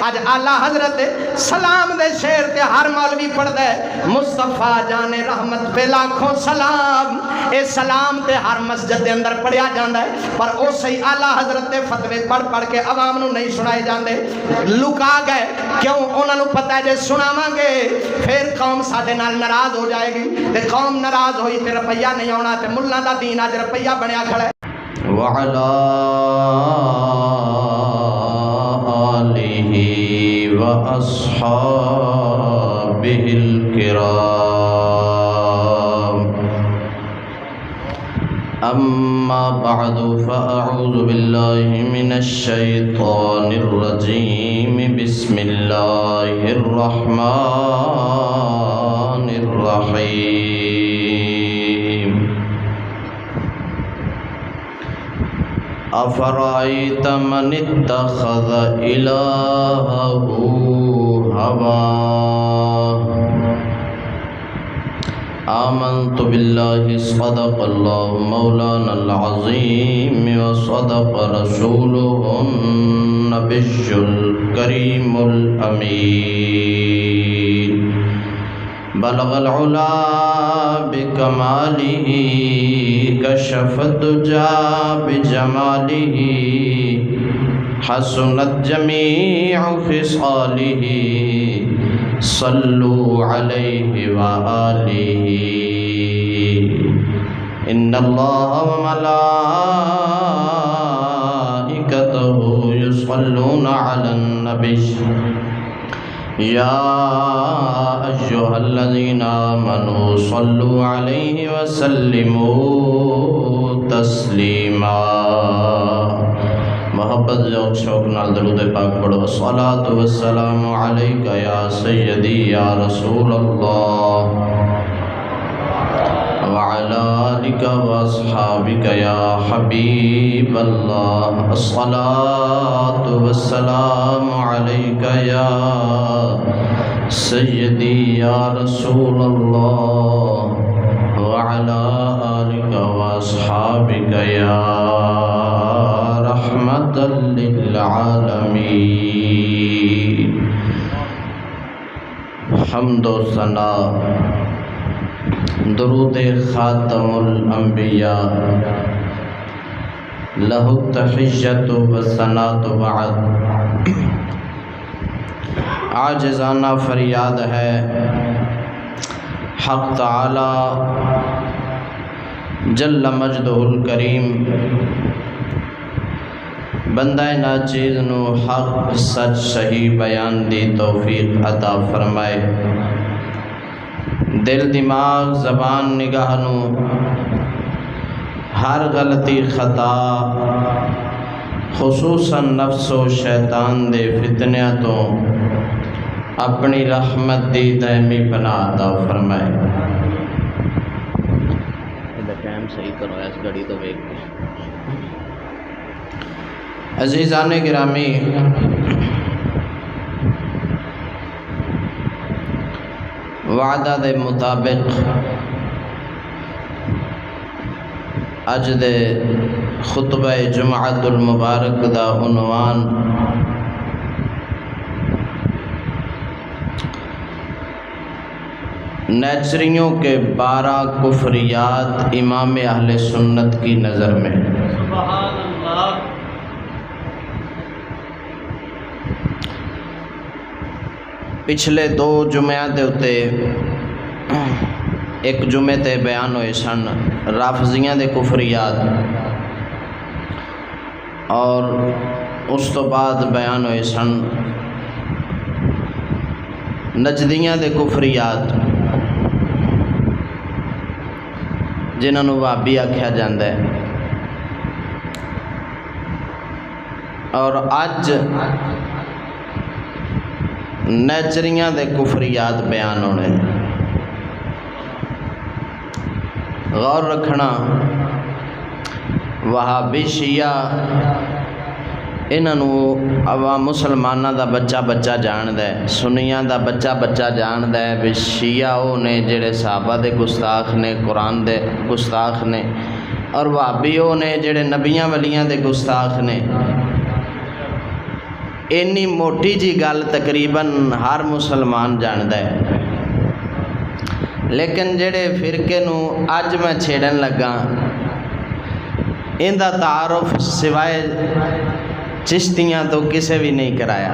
اج آلہ حضرت سلام دے شیر تے ہر مولوی پڑھ دے مصطفیٰ جان رحمت پہ لاکھوں سلام، اے سلام تے ہر مسجد دے اندر پڑھیا جاندا ہے، پر او صحیح آلہ حضرت دے فتوے پڑھ پڑھ کے عوام نو نہیں سنائے جاندے، لکا گئے کیوں؟ انہاں نو پتہ ہے جے سناواں گے پھر قوم ساڈے نال ناراض ہو جائے گی، تے قوم ناراض ہوئی تے روپیہ نہیں آنا، تے ملہ دا دین اج روپیہ بنیا کھڑا ہے۔ وعلى آله وأصحابه الكرام، أما بعد فأعوذ بالله من الشيطان الرجيم، بسم الله الرحمن الرحيم۔ أفرأيت من اتخذ إلهه هواه، آمنت بالله صدق الله مولانا العظيم وصدق رسوله النبي الكريم الأمين، بلغ العلا بكماله كشف الدجى بجماله، حسنت جميع خصاله، صلوا عليه وآله، إن الله وملائكته يصلون على النبي، يا أيها الذين آمنوا صلوا عليه وسلموا تسلیما۔ محبت ذوق شوق نال درود پاک پڑھو۔ الصلاۃ والسلام علیک یا سیدی یا رسول اللہ، وعلى آلك وأصحابك يا حبيب الله، الصلاة والسلام عليك يا سيدي يا رسول الله، وعلى آلك وأصحابك يا رحمة للعالمين۔ حمد و ثنا درود خاتم الانبیاء، لہ التحیۃ والثناء، بعد عاجزانہ فریاد ہے حق تعالی جل مجدہ الکریم بندہ ناچیز نو حق سچ صحیح بیان دی توفیق عطا فرمائے، دل دماغ زبان نگاہ نو ہر غلطی خطا خصوصاً نفس و شیطان دے فتنیاں تو اپنی رحمت دی دائمی پناہ عطا فرمائے۔ ٹائم صحیح کرو اس گھڑی تو ویک کے۔ عزیزان گرامی، وعدہ دے مطابق اج دے خطبہ جمعۃ المبارک دا عنوان نیچریوں کے 12 کفریات امام اہل سنت کی نظر میں۔ سبحان اللہ۔ پچھلے 2 جمعہ دے اتے ایک جمعے تے بیان ہوئے سن رافضیاں دے کفریات، اور اس تو بعد بیان ہوئے سن نجدیاں دے کفریات، جنہاں نو وہابی آکھیا جاندا ہے، اور اج نیچریاں دے کفریات بیان ہونے۔ غور رکھنا، وہابی شیعہ انہوں عوام مسلمانہ دا بچہ جان دے، سنیاں دا بچہ جان دے بھی شیعہ وہ نے جڑے صحابہ دے گستاخ نے، قرآن دے گستاخ نے، اور وہابی وہ نے جڑے نبیاں ولیاں دے گستاخ نے۔ ਇੰਨੀ ਮੋਟੀ ਜੀ ਗੱਲ ਤਕਰੀਬਨ ਹਰ ਮੁਸਲਮਾਨ ਜਾਣਦਾ ਹੈ। ਲੇਕਿਨ ਜਿਹੜੇ ਫਿਰਕੇ ਨੂੰ ਅੱਜ ਮੈਂ ਛੇੜਨ ਲੱਗਾ, ਇਹਦਾ ਤਾਰਫ ਸਿਵਾਏ ਚਿਸ਼ਤੀਆਂ ਤੋਂ ਕਿਸੇ ਵੀ ਨਹੀਂ ਕਰਾਇਆ।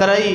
23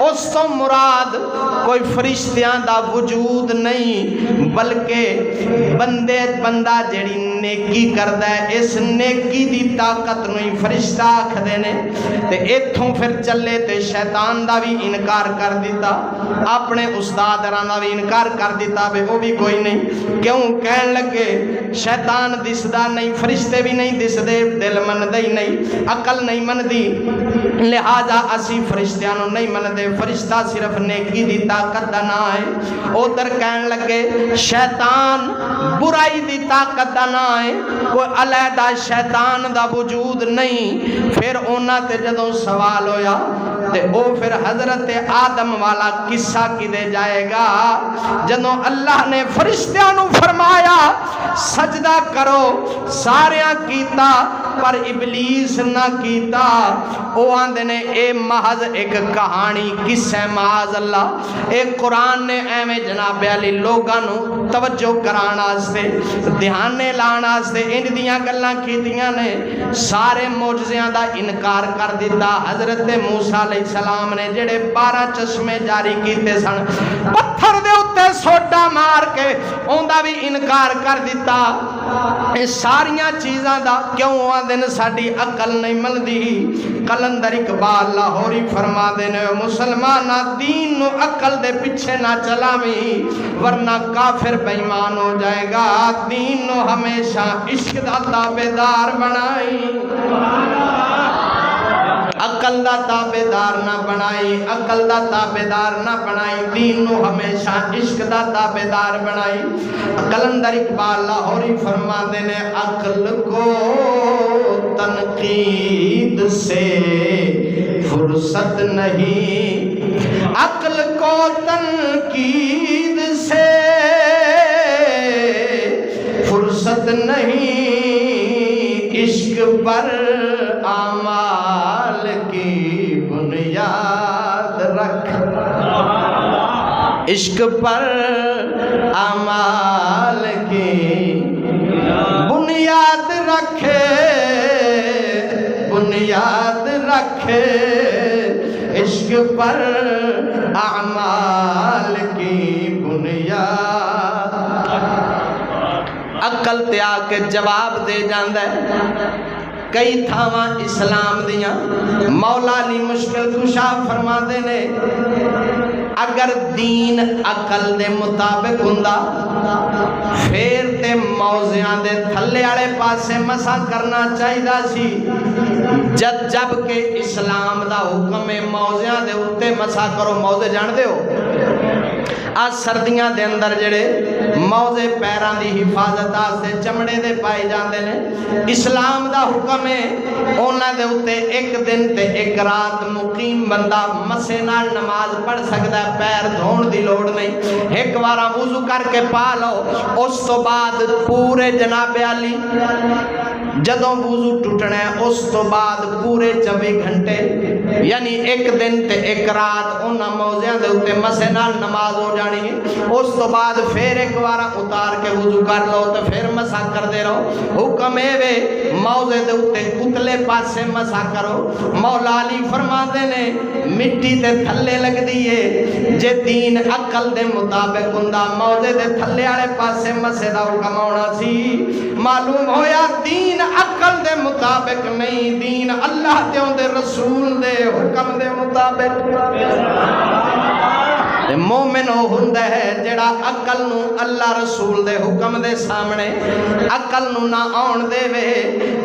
اس تو مراد کوئی فرشتیاں دا وجود نہیں بلکہ بندہ جیڑی نیکی کردا ہے اس نیکی دی طاقت نوں ہی فرشتہ آکھدے نے تے ایتھوں پھر چلے تے شیطان دا بھی انکار کر دیتا اپنے استاد دا بھی انکار کر دیتا بے وہ بھی کوئی نہیں کیوں کہن لگے شیطان دسدا نہیں فرشتے بھی نہیں دسدے دل مندے ہی نہیں عقل نہیں مندی لہذا اسی فرشتیاں نوں نہیں مندے فرشتہ صرف نیکی دی طاقت دا نام ہے ادھر کہن لگے شیطان برائی دی طاقت دا نام ہے کوئی علیحدہ شیطان دا وجود نہیں پھر انہاں تے جدوں سوال ہویا تے او پھر حضرت آدم والا قصہ کدے جائے گا جدوں اللہ نے فرشتیاں نوں فرمایا سجدہ کرو ساریاں کیتا پر ابلیس نہ کیتا او آندے نے اے محض ایک کہانی قصہ معاذ اللہ اے قرآن نے ایویں جناب علی لوگاں نوں توجہ کران واسطے دھیان لان واسطے ان دیاں گلاں کیتیاں نے سارے معجزیاں دا انکار کر دیتا حضرت موسیٰ علیہ السلام نے جڑے 12 چشمے جاری کیتے سن پتھر دے اتے سوڈا مار کے اوندا بھی انکار کر دیتا اے ساریاں چیزاں دا کیوں آندن ساڈی عقل نہیں ملدی قلندر اقبال لاہوری فرما دینے مسلمانہ دین نو عقل دے پیچھے نہ چلاویں ورنہ کافر بے ایمان ہو جائے گا دین نو ہمیشہ عشق دا تابعدار بنائیں عقل دا تابعدار نہ بنائی عقل دا تابعدار نہ بنائی دین نو ہمیشہ عشق دا تابعدار بنائی قلندر اقبال لاہوری فرما دینے عقل کو تنقید سے فرصت نہیں عقل کو تنقید سے فرصت نہیں عشق پر اعمال کی بنیاد رکھ عشق پر اعمال کی بنیاد رکھے بنیاد رکھے عشق پر اعمال کی بنیاد عقل تے آ کے جواب دے جاندا ہے کئی تھاواں اسلام دیاں مولا علی مشکل کشا فرما دے نے اگر دین عقل دے مطابق ہوندا پھر تے موضعاں دے تھلے والے پاسے مسا کرنا چاہیدا سی جب کہ اسلام دا حکم ہے موضعاں دے اوتے مسا کرو موضع جان دے ہو آج سردیاں دے اندر جڑے موضع پیران دی حفاظت آستے چمڑے دے پائے جاندے نے اسلام دا حکم ہے اونا دے ہوتے ایک دن تے ایک رات مقیم بندہ مسے نال نماز پڑھ سکتا ہے پیر دھون دی لوڑ نہیں ایک وارا وضو کر کے پا لو اس تو بعد پورے جناب علی جدوں وضو ٹوٹنا ہے اس تو بعد پورے 24 گھنٹے یعنی ایک دن تے ایک رات انہاں موضعاں دے اوتے مسے نال نماز ہو جانی ہے اس تو بعد پھر ایک بار اتار کے وضو کر لو تو پھر مسا کر دے رہو حکم اے وے موضع دے اوتے اتلے پاسے مسا کرو مولا علی فرما دے نے مٹی تے تھلے لگ دیئے جے دین عقل دے مطابق ہوندا موضع دے تھلے والے پاسے مسے دا حکم ہونا سی معلوم ہویا دین عقل دے مطابق نہیں دین اللہ تے اون دے رسول دے حکم دے مطابق مومن ہو ہوندا ہے جڑا عقل نو اللہ رسول دے حکم دے سامنے عقل نو نہ آن دے وے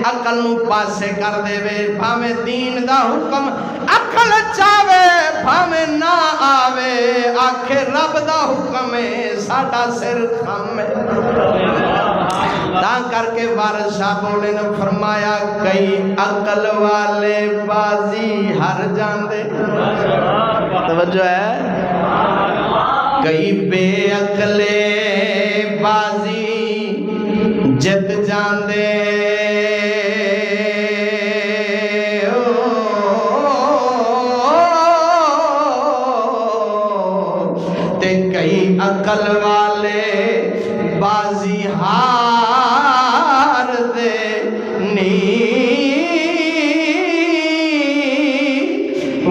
عقل نو پاسے کر دے وے بھاویں دین دا حکم عقل چاوے بھاویں نہ آوے آکھے رب دا حکم ہے ساڈا سر خم ہے تا کر کے وارث شاہ بولے نے فرمایا کئی عقل والے بازی ہار جاندے توجہ ہے کئی بے عقلے بازی جت جاندے تے کئی عقل والے بازی ہار دے نی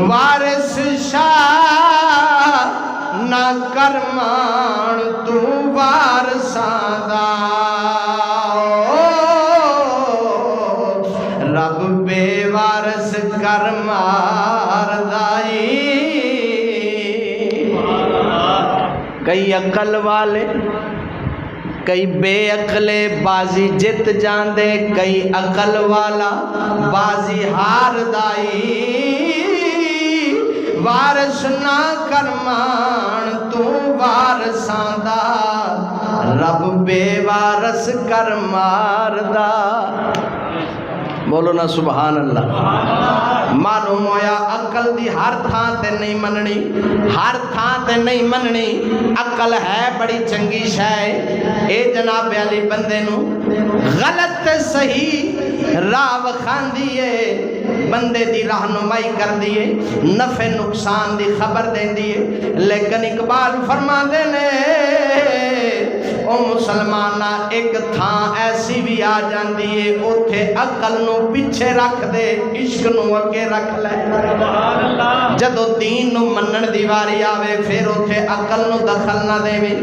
وارث شاہ کئی عقل والے کئی بے عقلے بازی جت جاندے کئی عقل والا بازی ہار دائی وارث نہ کرمان تو وارثاں دا رب بے وارث کر ماردا بولو نا سبحان اللہ معلوم ہویا عقل دی ہر تھان تے نہیں مننی ہر تھان تے نہیں مننی عقل ہے بڑی چنگی شے اے جناب علی بندے نو غلط تے صحیح راہ وکھاندی ہے بندے دی رہنمائی کر دیے نفع نقصان دی خبر دین دیے لیکن اقبال فرما دے نے او مسلمانہ ایک تھان ایسی بھی آ جاندی ہے اوتھے عقل نو پیچھے رکھ دے عشق نو اگے رکھ لے جدو دین نو منن دی واری آوے پھر اوتھے عقل نو دخل نہ دے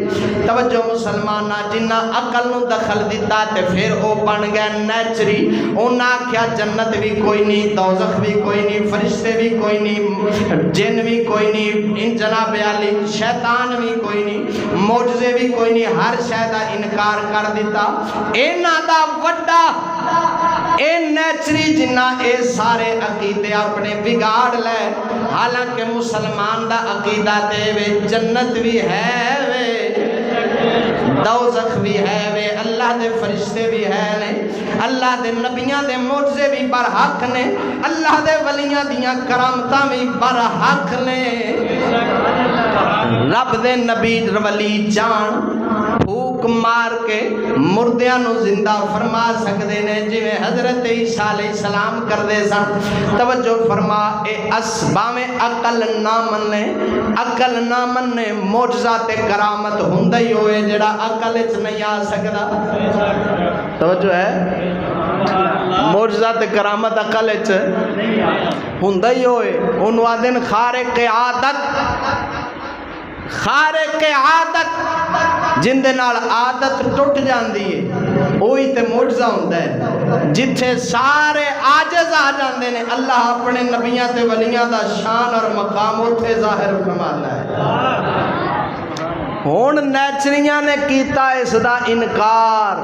توجہ مسلمانہ جنہ عقل نو دخل دیتا تے پھر او بن گئے نیچری اونا کیا جنت بھی کوئی نہیں دوزخ بھی کوئی نہیں فرشتے بھی کوئی نہیں جن بھی کوئی نہیں ان جناب علی شیطان بھی کوئی نہیں معجزے بھی کوئی نہیں ہر شے دا انکار کر دیتا اینا دا وڈا اے نیچری جنہ اے سارے عقیدے اپنے بگاڑ لے حالانکہ مسلمان دا عقیدہ تے وے جنت بھی ہے وے دوزخ بھی ہے وے اللہ دے فرشتے بھی ہے نے اللہ دے نبیاں دے معجزے بھی برحق نے اللہ دے ولیاں دیاں کرامتاں بھی برحق نے رب دے نبی ولی جان پھوک مار کے مردیاں نو زندہ فرما سکدے نے جویں حضرت عیسیٰ علیہ السلام کر دے سن توجہ فرما اے اسباویں عقل نہ مننے معجزات کرامت ہوندا ہی ہوئے جڑا عقل وچ نہیں آ سکدا توجہ ہے معجزات کرامت عقل وچ ہوندا ہی ہوئے اونوں آندے نے خارق عادت جن دے نال عادت ٹوٹ جاندی ہے وہی تے معجزہ ہوندا ہے جتھے سارے عاجز آ جاندے نے اللہ اپنے نبیاں تے ولیاں دا شان اور مقام اوتھے ظاہر فرماتا ہے ہن نیچریاں نے کیتا اس دا انکار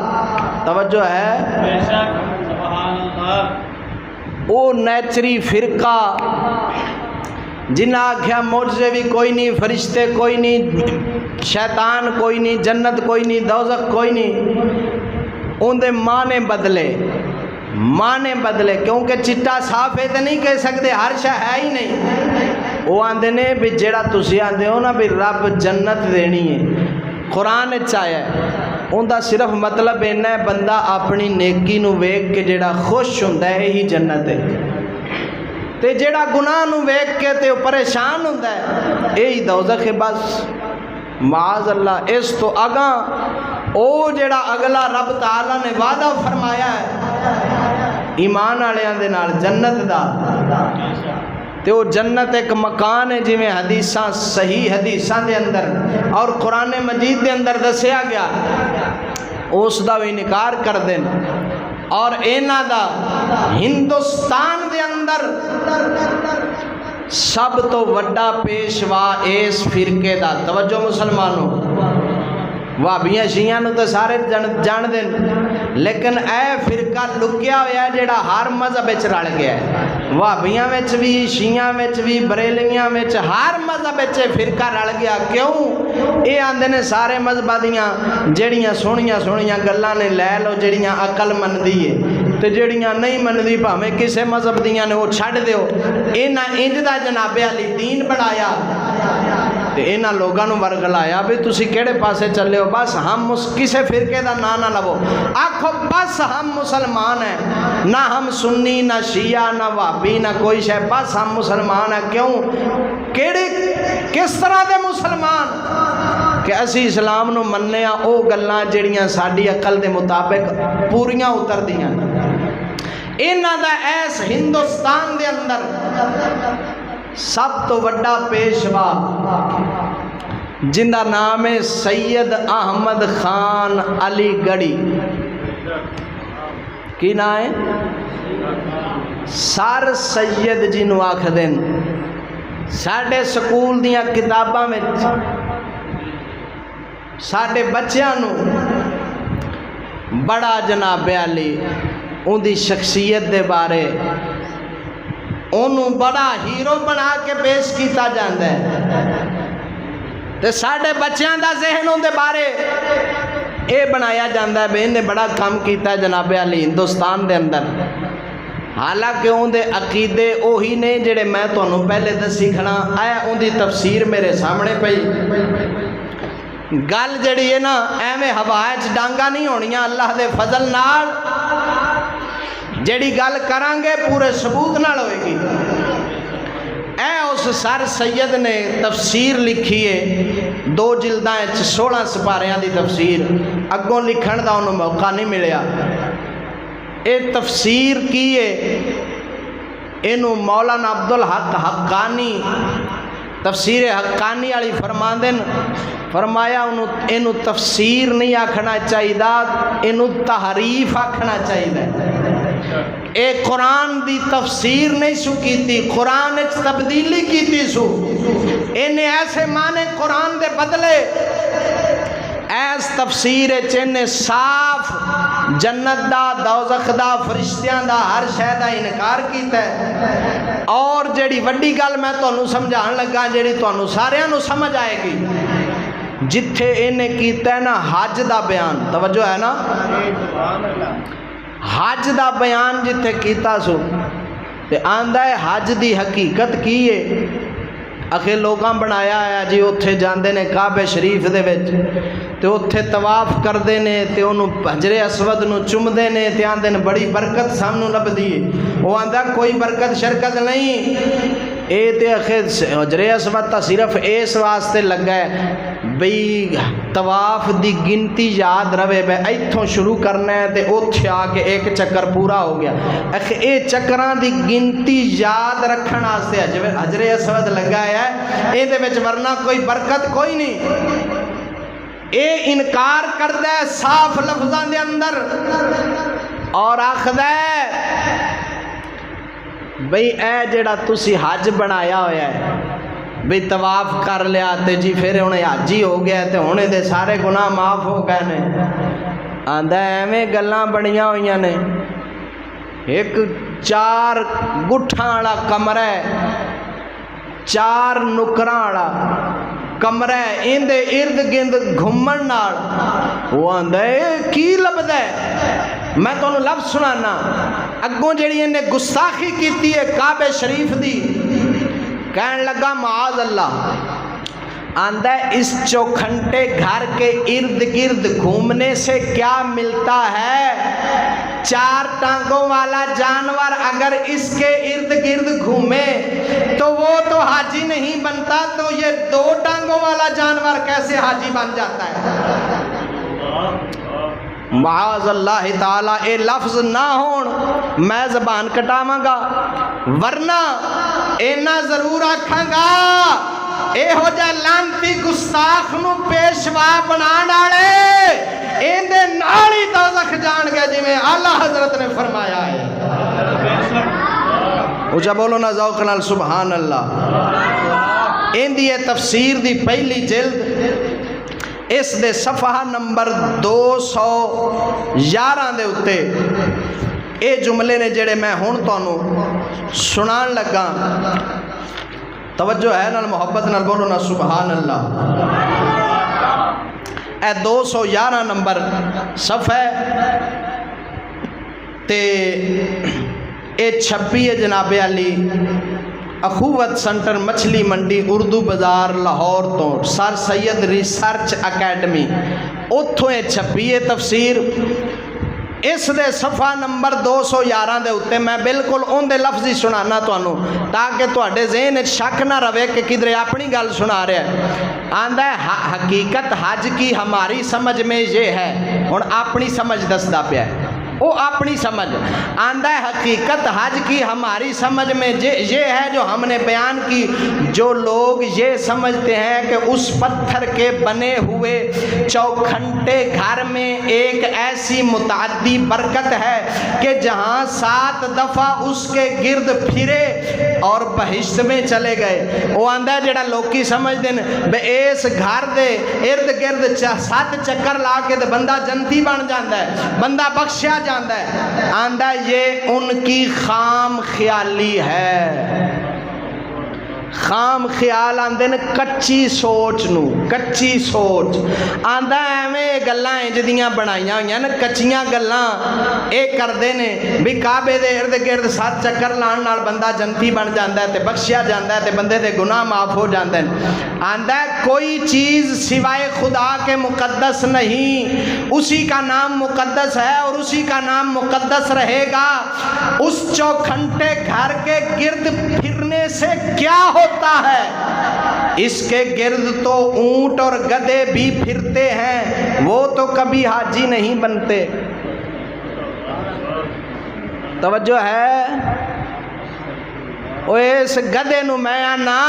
توجہ ہے بے شک سبحان اللہ او نیچری فرقہ جنہ آکھیا معجزے بھی کوئی نہیں فرشتے کوئی نہیں شیطان کوئی نہیں جنت کوئی نہیں دوزخ کوئی نہیں ان دے معنی بدلے کیونکہ چٹا صاف ہے تو نہیں کہہ سکتے ہر شے ہے ہی نہیں وہ آندے نے بھی جیڑا تسی آندے ہو نا بھی رب جنت دینی ہے قرآن چاہیا ہے ان دا صرف مطلب اینا ہے بندہ اپنی نیکی نو ویکھ کے جیڑا خوش ہوندا ہے ہی جنت ہے تے جیڑا گناہ نو ویکھ کے تے پریشان ہوندا ہے یہی دوزخ ہے بس معاذ اللہ اس تو آگاں او جیڑا اگلا رب تعالیٰ نے وعدہ فرمایا ہے ایمان والےاں دے نال جنت دا تے وہ جنت ایک مکان ہے جی میں حدیثاں صحیح حدیثاں دے اندر اور قرآن مجید دے اندر دسیا گیا اس دا بھی انکار کر دیں اور اینا دا ہندوستان دے اندر سب تو وڈا پیشوا اس فرقے دا توجہ مسلمانوں وہابیاں شیعہ نو تو سارے جان دیں لیکن اے فرقہ لکیا ہوا ہے جیڑا ہر مذہب وچ رل گیا ہے وہابیاں وچ بھی شیعہ وچ بھی بریلویاں وچ ہر مذہب وچ فرقہ رل گیا کیوں اے آندے نے سارے مذہباں دیاں جیڑیاں سونیاں گلاں نے لے لو جیڑیاں عقل مندی ہے تے جیڑیاں نہیں مندی بھاویں کسے مذہب دیاں نے وہ چھڈ دیو انہاں انج دا جناب علی دین بنایا تے انہاں لوگاں نو ورگلایا بھی تسی کیڑے پاسے چلے ہو بس ہم کسے فرقے دا نہ لو آکھو بس ہم مسلمان ہیں نہ ہم سنی نہ شیعہ نہ وہابی نہ کوئی شے بس ہم مسلمان ہیں کیوں کس طرح دے مسلمان کہ اسی اسلام نو مننے ہاں او گلاں جڑیاں ساڈی عقل دے مطابق پوریاں اتر دیاں انہاں دا ایس ہندوستان دے اندر سب تو وڈا پیشوا جن کا نام ہے سید احمد خان علی گڑھی کی نام ہے سر سید جنوں آکھدے ساڈے سکول دیاں کتاباں وچ ساڈے بچیاں نو بڑا جناب علی ان دی شخصیت دے بارے انہوں بڑا ہیرو بنا کے پیش کیتا جاندہ ہے تے ساڈے بچیاں دا ذہن ان دے بارے اے بنایا جاندہ ہے بے انہیں بڑا کام کیتا ہے جناب علی ہندوستان دے اندر. حالانکہ ان دے عقیدے اوہی نے جڑے میں تو انہوں پہلے دسی کھڑا آیا ان دی تفسیر میرے سامنے پئی. گل جڑی ہے نا ایویں ہوائے ڈانگا نہیں ہونیاں اللہ دے فضل نال. جڑی گل کرانگے پورے ثبوت نال ہوئے گی. اے اس سر سید نے تفسیر لکھی ہے 2 جلداں 16 سپاریاں دی تفسیر. اگوں لکھن دا انہوں موقع نہیں ملیا. اے تفسیر کی ہے انہوں مولانا عبدالحق حقانی تفسیر حقانی والی فرماندن فرمایا انہوں تفسیر نہیں آکھنا چاہیے انہوں تحریف آکھنا چاہیے. اے قرآن دی تفسیر نہیں سو کیتی قرآن اچ تبدیلی کیتی سو. انہیں ایسے معنی قرآن دے بدلے ایس تفسیر چنے صاف جنت دا دوزخ دا فرشتیاں دا ہر شے دا انکار کیتا ہے. اور جڑی وڈی گل میں تانوں سمجھان لگا جڑی تانوں ساریاں نوں سمجھ آئے گی جتھے انہیں کیتا ہے نا حج دا بیان. توجہ ہے نا حج دا بیان جتھے کیتا سو تے آندا ہے حج دی حقیقت کی ہے. اکھے لوگاں بنایا ہے جی اتھے جاندے نے کعبہ شریف دے وچ تے اتھے طواف کردے نے تے انہوں حجر اسود نو چمدے نے تے آندے نے بڑی برکت سامنوں لبدی ہے. وہ آندا کوئی برکت شرکت نہیں. اے تے اکھے حجر اسود تا صرف اس واسطے لگا ہے بھئی طواف دی گنتی یاد رہے بے ایتھوں شروع کرنا ہے تے اوتھے آ کے ایک چکر پورا ہو گیا. اکھے اے چکران دی گنتی یاد رکھن واسطے حجر اسود لگا ہے اے دے وچ ورنہ کوئی برکت کوئی نہیں. اے انکار کردہ ہے صاف لفظاں دے اندر اور آخدہ ہے بھئی اے جڑا تسی حج بنایا ہویا ہے بھئی طواف کر لیا تے جی پھر انہیں حجی ہو گیا تے ہونے دے سارے گناہ معاف ہو گئے نے. آندہ ایویں گلاں بنیاں ہوئیاں نے. ایک 4 گٹھاں والا کمرہ ہے 4 نکراں والا کمرہ ہے ان دے ارد گرد گھومن نال. وہ آندا ہے کی لبدا ہے میں تانوں لفظ سنانا. اگوں جڑی انہیں گستاخی کیتی ہے کعبہ شریف دی کہنے لگا معاذ اللہ. آندا ہے اس چوکھنٹے گھر کے ارد گرد گھومنے سے کیا ملتا ہے. 4 ٹانگوں والا جانور اگر اس کے ارد گرد گھومے تو وہ تو حاجی نہیں بنتا تو یہ 2 ٹانگوں والا جانور کیسے حاجی بن جاتا ہے. معاذ اللہ تعالی اے لفظ نہ ہون میں زبان کٹاواں گا ورنہ اینا ضرور آکھاں گا اے ہو جا لانتی گستاخ نو پیشوا بنان والے این دے نالی دوزخ جان گئے جی میں اعلیٰ حضرت نے فرمایا ہے. اچھا بولو نا ذوق نال سبحان اللہ. این دی تفسیر دی پہلی جلد اس دے صفحہ نمبر 211 دے اتے اے جملے نے جڑے میں ہون تانوں سنان لگا. توجہ ہے نال محبت نال بولو نا سبحان اللہ. اے 211 نمبر صفحہ تے اے 26 ہے جناب علی اخوت سنٹر مچھلی منڈی اردو بازار لاہور تو سر سید ریسرچ اکیڈمی اتھوں اے 26 تفسیر. اس دے صفحہ نمبر 211 دے اتے میں بالکل ان دے لفظی سنانا تو انہوں تاکہ تو اڈے ذہن شک نہ روے کہ کدھرے اپنی گل سنا رہے ہیں. آندہ ہے حقیقت حج کی ہماری سمجھ میں یہ ہے اور اپنی سمجھ دستا پیا ہے. وہ اپنی سمجھ آندہ ہے حقیقت حج کی ہماری سمجھ میں یہ ہے جو ہم نے بیان کی. جو لوگ یہ سمجھتے ہیں کہ اس پتھر کے بنے ہوئے چوکھنٹے گھر میں ایک ایسی متعدی برکت ہے کہ جہاں 7 دفعہ اس کے گرد پھرے اور بہشت میں چلے گئے, وہ آندہ ہے جڑا لوکی سمجھ دیں بے اس گھر دے ارد گرد 7 چکر لا کے دے بندہ جنتی بن جاندہ ہے, بندہ بخشیا جاندہ ہے. آندہ یہ ان کی خام خیالی ہے. خام خیال آندے نے کچی سوچ نو, کچی سوچ آندہ ایویں گلاں جدیاں بنائیاں ہوئیاں نا, کچیاں گلاں اے کردے نے بھی کعبے دے ارد گرد 7 چکر لان نال بندہ جنتی بن جاندہ ہے تے بخشیا جاندہ ہے تے بندے دے گناہ معاف ہو جاندے ہیں. آندہ ہے کوئی چیز سوائے خدا کے مقدس نہیں, اسی کا نام مقدس ہے اور اسی کا نام مقدس رہے گا. اس چوکھنٹے گھر کے گرد پھرنے سے کیا ہوتا ہے؟ اس کے گرد تو اونٹ اور گدھے بھی پھرتے ہیں, وہ تو کبھی حاجی نہیں بنتے. توجہ ہے؟ وہ اس گدھے نو میں آنا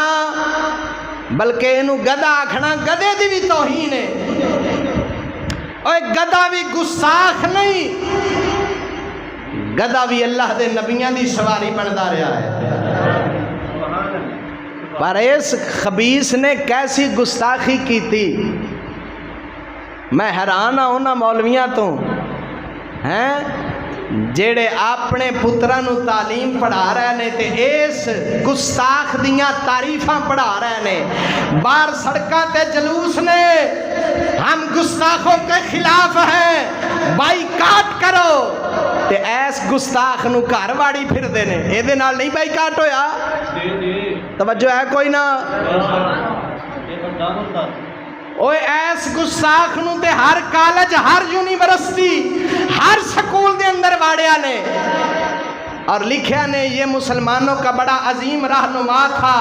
بلکہ انہوں گدھا آکھنا گدھے دی بھی توہین ہے. اوہ گدھا بھی گستاخ نہیں, گدھا بھی اللہ دے نبیاں دی سواری بندا رہا ہے. پر اس خبیث نے کیسی گستاخی کی تھی. میں حیران ہوں نا مولویاں تو ہیں جیڑے اپنے پتران نو تعلیم پڑھا رہے نے تے اس گستاخ دیاں تعریفاں پڑھا رہے نے. باہر سڑکاں تے جلوس نے ہم گستاخوں کے خلاف ہیں, بائیکاٹ کرو, تے ایس گستاخ نو گھر واڑی پھر دے نے. اے دے نال نہیں بائیکاٹ ہویا؟ توجہ ہے کوئی نہ؟ اوے ایس گستاخ نو تے ہر کالج, ہر یونیورسٹی, ہر سکول دے اندر واڑیا نے اور لکھیا نے یہ مسلمانوں کا بڑا عظیم رہنما تھا.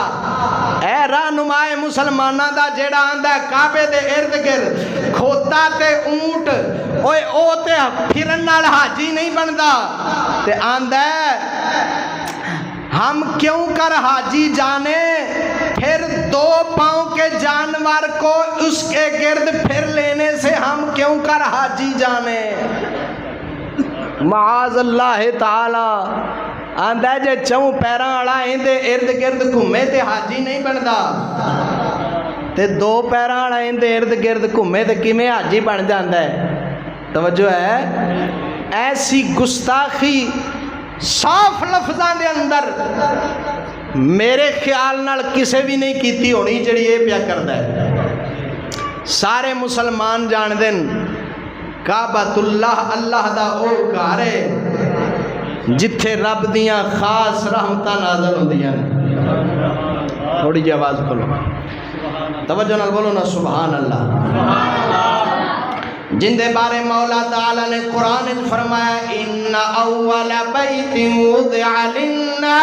اے رہنمائے مسلمانہ دا جیڑا آندہ ہے کعبے دے ارد گرد کھوتا تے اونٹ, اوے او تے پھرن نال حاجی نہیں بندا. تے آندہ ہے ہم کیوں کر حاجی جانے, پھر 2 پاؤں کے جانور کو اس کے گرد پھر لینے سے ہم کیوں کر حاجی جانے. معاذ اللہ تعالی. آندہ ہے جے 4 پیراں والا ایندے ارد گرد گھومے تے حاجی نہیں بندا, تے 2 پیراں والا ایندے ارد گرد گھومے تے کیویں حاجی بن جاندا ہے. توجہ ہے؟ ایسی گستاخی صاف لفظاں دے اندر میرے خیال نال کسے بھی نہیں کیتی ہونی جڑی یہ پیا کردا ہے. سارے مسلمان جان دین کعبۃ اللہ اللہ دا او گھر ہے جتھے رب دیاں خاص رحمتاں نازل ہوندیاں. تھوڑی جی آواز کھولو, توجہ نال بولو نا سبحان اللہ. جن دے بارے مولا تعالی نے قرآن میں فرمایا ان اول بیت وضع للناس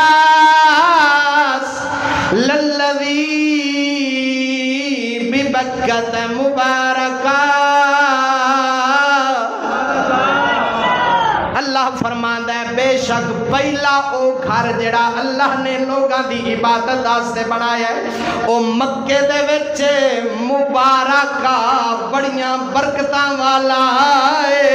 للذی ببکۃ مبارکہ. اللہ فرماندا ہے بے شک پہلا او گھر جڑا اللہ نے لوگاں دی عبادت واسطے بنایا ہے او مکے دے وچ مبارکہ بڑیاں برکتاں والا ہے.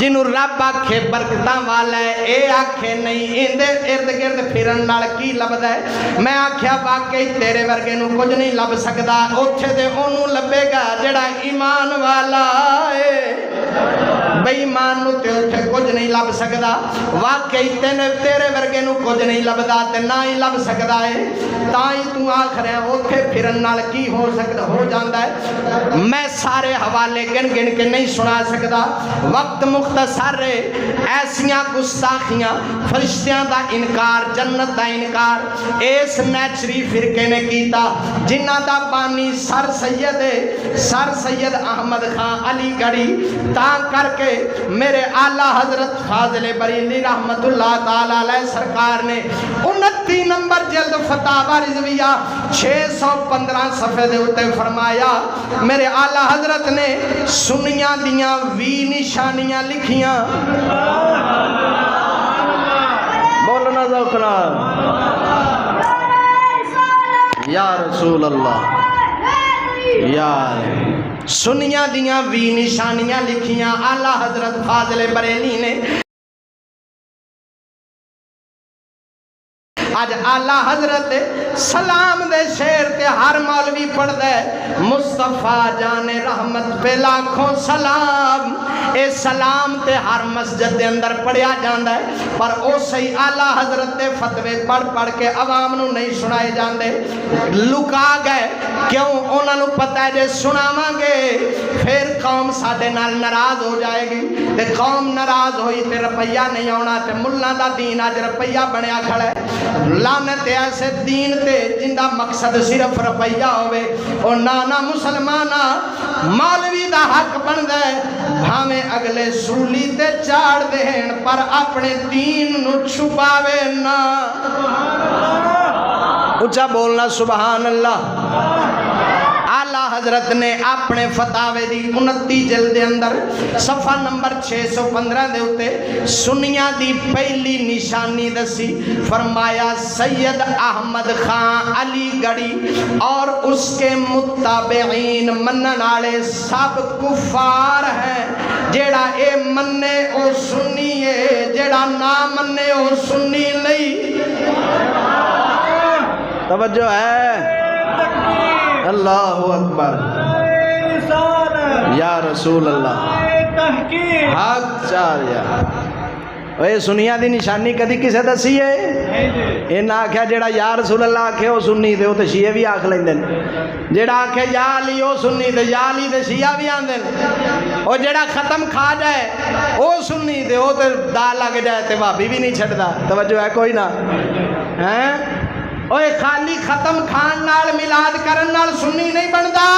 جنہوں رب آکھے برکتاں والا ہے, اے آکھے نہیں اندے ارد گرد پھرن نال کی لبدا ہے. میں آکھیا واقعی تیرے ورگے نو کچھ نہیں لب سکدا, اوتھے تے اونوں لبے گا جڑا ایمان والا ہے. بے ایمان نو تے اوتھے کچھ نہیں لب سکدا. واقعی تیرے ورگے نو کچھ نہیں لبدا تے نہ ہی لب سکدا ہے. تاں ہی تو آکھ رہے اوتھے پھرن نال کی ہو سکدا ہو جاندا ہے. میں سارے حوالے گن گن کے نہیں سنا سکدا, وقت مختصر ہے. ایسیاں گستاخیاں, فرشتیاں دا انکار, جنت دا انکار اس نیچری فرقے نے کیتا جنہ دا بانی سر سید احمد خان علی گڑھی. تاں کر کے میرے آلہ حضرت فاضل بریلی رحمت اللہ تعالی علیہ سرکار نے 29 نمبر جلد فتاوی رضویہ 615 صفحے دے اتے فرمایا میرے آلہ حضرت نے سنیاں دیاں 20 نشانیاں لکھیاں. بولنا ذوقنا یا رسول اللہ یار. سنیاں دیاں 20 نشانیاں لکھیاں آلہ حضرت فاضل بریلی نے. آج آلہ حضرت سلام دے شیر تے ہر مولوی پڑھ دے مصطفیٰ جان رحمت پہ لاکھوں سلام. اے سلام تے ہر مسجد دے اندر پڑھیا جاندہ ہے پر او صحیح آلہ حضرت دے فتوے پڑھ کے عوام نو نہیں سنائے جاندے. لکا گئے کیوں؟ انہاں نو پتہ ہے جے سناواں گے پھر قوم ساڈے نال ناراض ہو جائے گی تے قوم ناراض ہوئی تے روپیہ نہیں آنا تے ملہ دا دین اج روپیہ بنیا کھڑا ہے. لعنت ایسے دین تے جندہ مقصد صرف روپیہ ہوئے اور نانا مسلمانہ مولوی دا حق بن دے بھامے اگلے سولی تے چاڑ دین پر اپنے دین نو چھپاوے نا. اچھا بولنا سبحان اللہ. آلہ حضرت نے اپنے فتاوے دی 29 جلد اندر صفحہ نمبر 615 دے ہوتے سنیاں دی پہلی نشانی دسی. فرمایا سید احمد خان علی گڑھی اور اس کے متابعین منن والے سب کفار ہیں. جیڑا اے مننے او سنی ہے, جیڑا نہ مننے او سنی نہیں. توجہ ہے. اللہ اکبر یا رسول اللہ حق چار یا. اے سنیا دی نشانی کدی کسے دسی ہے؟ اے نہ آکھیا جیڑا یا رسول اللہ آکھے او سنی تے او تے شیعہ بھی آکھ لیندے نے. جیڑا آکھے یا علی او سنی تے یا علی تے شیعہ بھی آندے نے. او جیڑا ختم کھا جائے او سنی تے او تے دا لگ جائے تے بھابی بھی نہیں چھڑدا. توجہ ہے کوئی نہ ہیں؟ اوے خالی ختم کھان نال ملاد کرن نال سنی نہیں بندا.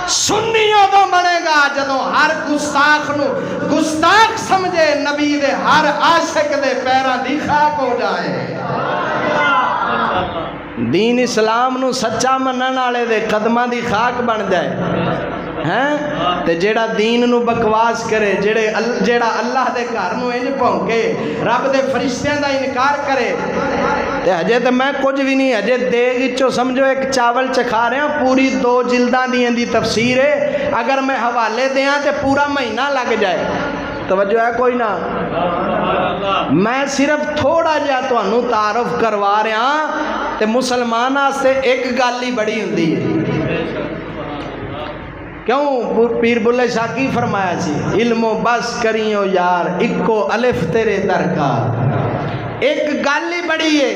سنی ادو بنے گا جدو ہر گستاخ نو گستاخ سمجھے, نبی دے ہر عاشق دے پیراں دی خاک ہو جائے. دین اسلام نو سچا منن والے دے قدماں دی خاک بن جائے ہیں. تے جیڑا دین نو بکواس کرے, جیڑا اللہ دے گھر نو انج بھونکے, رب دے فرشتیاں دا انکار کرے تے ہجے تے میں کچھ بھی نہیں, ہجے دیگ وچوں سمجھو ایک چاول چکھا رہے ہیں. پوری 2 جلداں دی تفسیر ہے. اگر میں حوالے دیاں تے پورا مہینہ لگ جائے. توجہ ہے کوئی نہ. میں صرف تھوڑا جہا تانوں تعارف کروا رہا تے مسلمان واسطے ایک گل ہی بڑی ہوندی ہے. کیوں پیر بلے شاہ کی فرمایا سی علم و بس کریو یار اکو الف تیرے درکار. ایک گل ہی بڑی ہے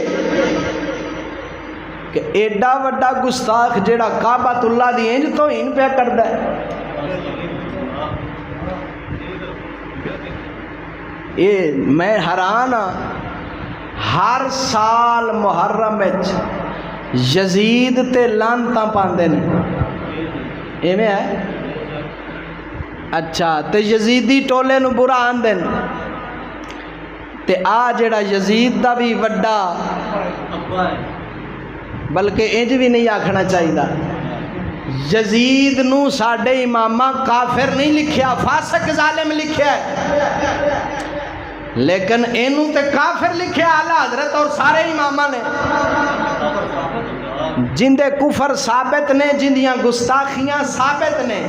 کہ ایڈا وڈا گستاخ جیڑا کعبۃ اللہ دی انج توہین پہ کردا ہے. اے میں حیران ہاں, ہر سال محرم وچ یزید تے لعنتاں پاندے نے. ایویں ہے؟ اچھا تے یزیدی ٹولے نو برا آندے نے تے آ جڑا یزید دا بھی وڈا, بلکہ انج بھی نہیں آکھنا چاہیے. یزید نو ساڈے اماماں کافر نہیں لکھیا, فاسق ظالم لکھیا ہے, لیکن اینو تے کافر لکھیا اعلیٰ حضرت اور سارے اماماں نے. جندے کفر ثابت نے, جندیاں گستاخیاں ثابت نے,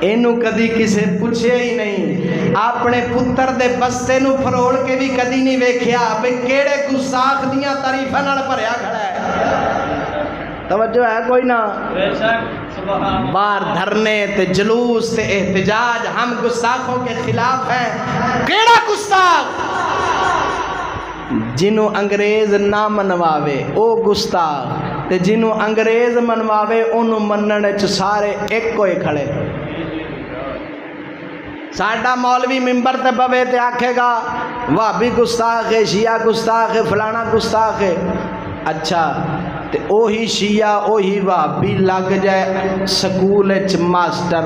اینو کدی کسے پوچھے ہی نہیں. اپنے پتر دے بستے نو پھروڑ کے بھی کدی نہیں ویکھیا بے کیڑے گستاخ دیاں تعریفاں نال بھریا کھڑا ہے. توجہ ہے کوئی نہ. باہر دھرنے تے جلوس تے احتجاج ہم گستاخوں کے خلاف ہیں. کیڑا گستاخ؟ جنوں انگریز نہ منواوے او گستاخ, تے جنوں انگریز منواوے انہوں منن وچ سارے ایک کوئی کھڑے. ساڈا مولوی ممبر تے بوے تے آکھے گا وہابی گستاخ ہے, شیعہ گستاخ ہے, فلانا گستاخ ہے. اچھا تے اوہی شیعہ اوہی وہابی لگ جائے سکول وچ ماسٹر,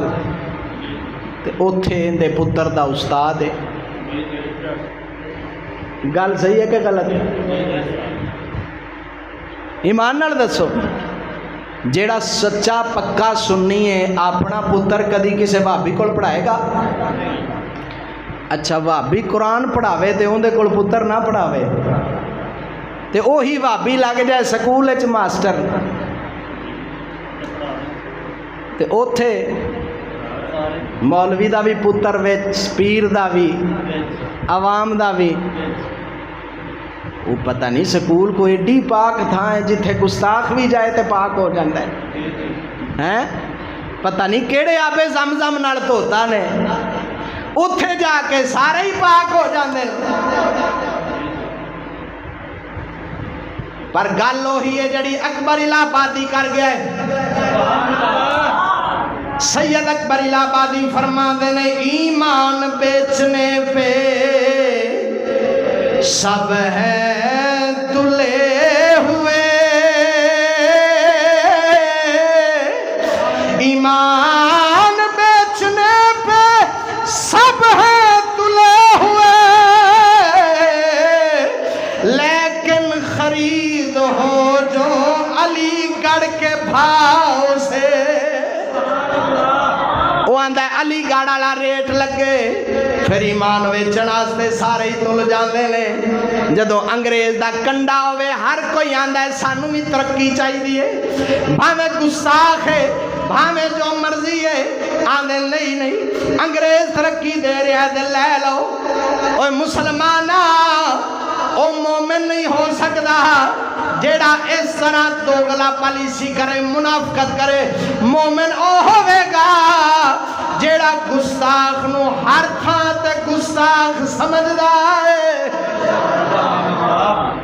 تے اوتھے اندے پتر دا استاد ہے. گل صحیح ہے کہ غلط ہے؟ ایمان نال دسو جیڑا سچا پکا سنی ہے اپنا پتر کدی کسے بھابی کول پڑھائے گا؟ اچھا بھابی قرآن پڑھاوے تے اون دے کول پتر نہ پڑھاوے تے اوہی بھابی لگ جائے سکول وچ ماسٹر تے اوتھے مولوی دا بھی پتر وچ پیر دا بھی عوام دا بھی. وہ پتہ نہیں سکول کو ایڈی پاک تھا ہے جتھے گستاخ بھی جائے تے پاک ہو جاندہ ہے. پتہ نہیں کیڑے آبے زمزم نال دھوتا نے اتھے جا کے سارے ہی پاک ہو جاندے. پر گل وہی ہے جڑی اکبر الہ آبادی کر گیا ہے. سید اکبر الہ آبادی فرماتے ہیں ایمان بیچنے پہ سب ہے تلے ہوئے، ایمان بیچنے پہ سب ہے تلے ہوئے، لیکن خرید ہو جو علی گڑھ کے بھاؤ سے. وہ آندہ ہے علی گڑھ والا ریٹ لگے پھر ایمان ویچن واسطے سارے ہی تل جاندے نے. جدو انگریز دا کنڈا ہوئے ہر کوئی آندہ ہے سانو بھی ترقی چاہیے، بھاویں گستاخ ہے بھاویں جو مرضی ہے. آندے نہیں انگریز ترقی دے رہا ہے دے لے لو. اوہ مسلمانہ او مومن نہیں ہو سکتا جیڑا اس طرح دوغلا پالیسی کرے منافقت کرے. مومن او ہوئے گا جیڑا گستاخ نو ہر تھان تے گستاخ سمجھدا ہے.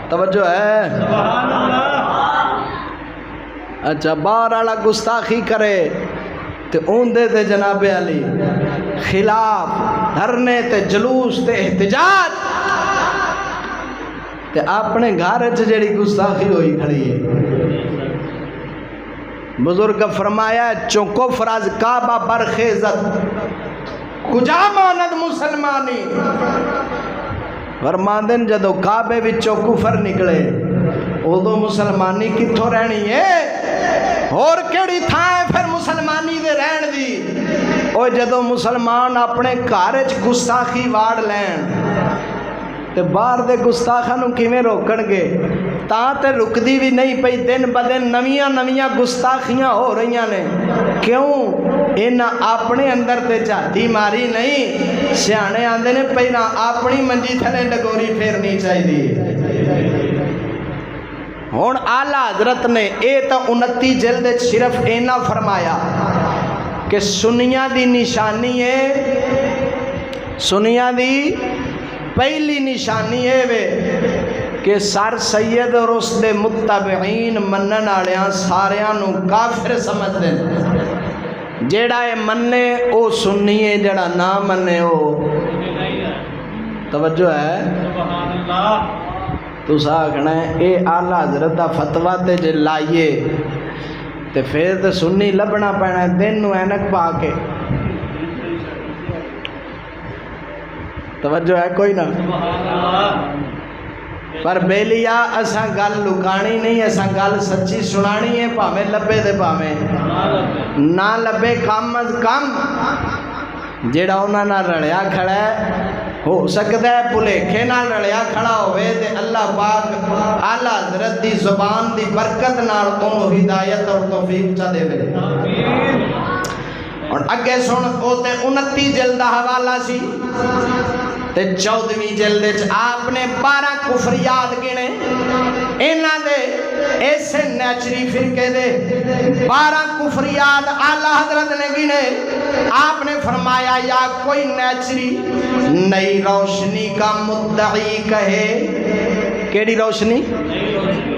توجہ ہے؟ اچھا باہر والا گستاخی کرے تے اوندے تے جناب علی خلاف دھرنے تے جلوس تے احتجاج تے اپنے گھر جڑی گستاخی ہوئی کھڑی ہے. بزرگ فرمایا چونکو فراز کعبہ برخیزت کجا ماند مسلمانی. فرماندن جدو کعبے وچوں کفر نکلے ادو مسلمانی کتھوں رہنی ہے؟ اور کیڑی تھاں ہے پھر مسلمانی دے رہن دی؟ اور جدو مسلمان اپنے گھر وچ گستاخی واڑ لین تے باہر دے گستاخاں نوں کیویں روکن گے؟ تاں تے رکدی بھی نہیں پئی، دن بدن نویاں گستاخیاں ہو رہیاں نے. کیوں؟ انہاں اپنے اندر تے جاتی ماری نہیں. سیانے آندے نے پہلا اپنی منجی تھلے ڈگوری پھیرنی چاہیے. ہن اعلیٰ حضرت نے اے تا 29 جلد صرف اینا فرمایا کہ سنیاں دی نشانی ہے، سنیاں دی پہلی نشانی ہے وے کہ سر سید اور اس دے متبعین منن آلیاں ساریاں نو کافر سمجھ دیں. جیڑا ہے مننے او سنی ہے، جیڑا نہ مننے او. توجہ ہے؟ تو ساکھنا ہے اے اعلیٰ حضرت دا فتویٰ تے جے لائیے تے پھر تے سنی لبنا پینا ہے دن نو اینک پا کے. توجہ ہے کوئی نہ؟ پر بیلیا اساں گل لکانی نہیں، اساں گل سچی سنانی ہے. پاویں لبے دے پاویں نہ لبے، کم از کم جیڑا انہاں نال رلیا کھڑا ہے ہو سکتا ہے بھلیکھے نال رلیا کھڑا ہوئے تے اللہ پاک اعلیٰ حضرت دی زبان دی برکت نال انہوں ہدایت اور توفیق چا دے وے. اور اگے سن او تے 29 جلد حوالہ سی تے 14ویں جلد آپ نے 12 کفریات گنے. انہاں دے ایسے نیچری فرقے دے 12 کفریات اعلیٰ حضرت نے گنے. آپ نے فرمایا یا کوئی نیچری نئی روشنی کا مدعی کہے. کیڑی روشنی؟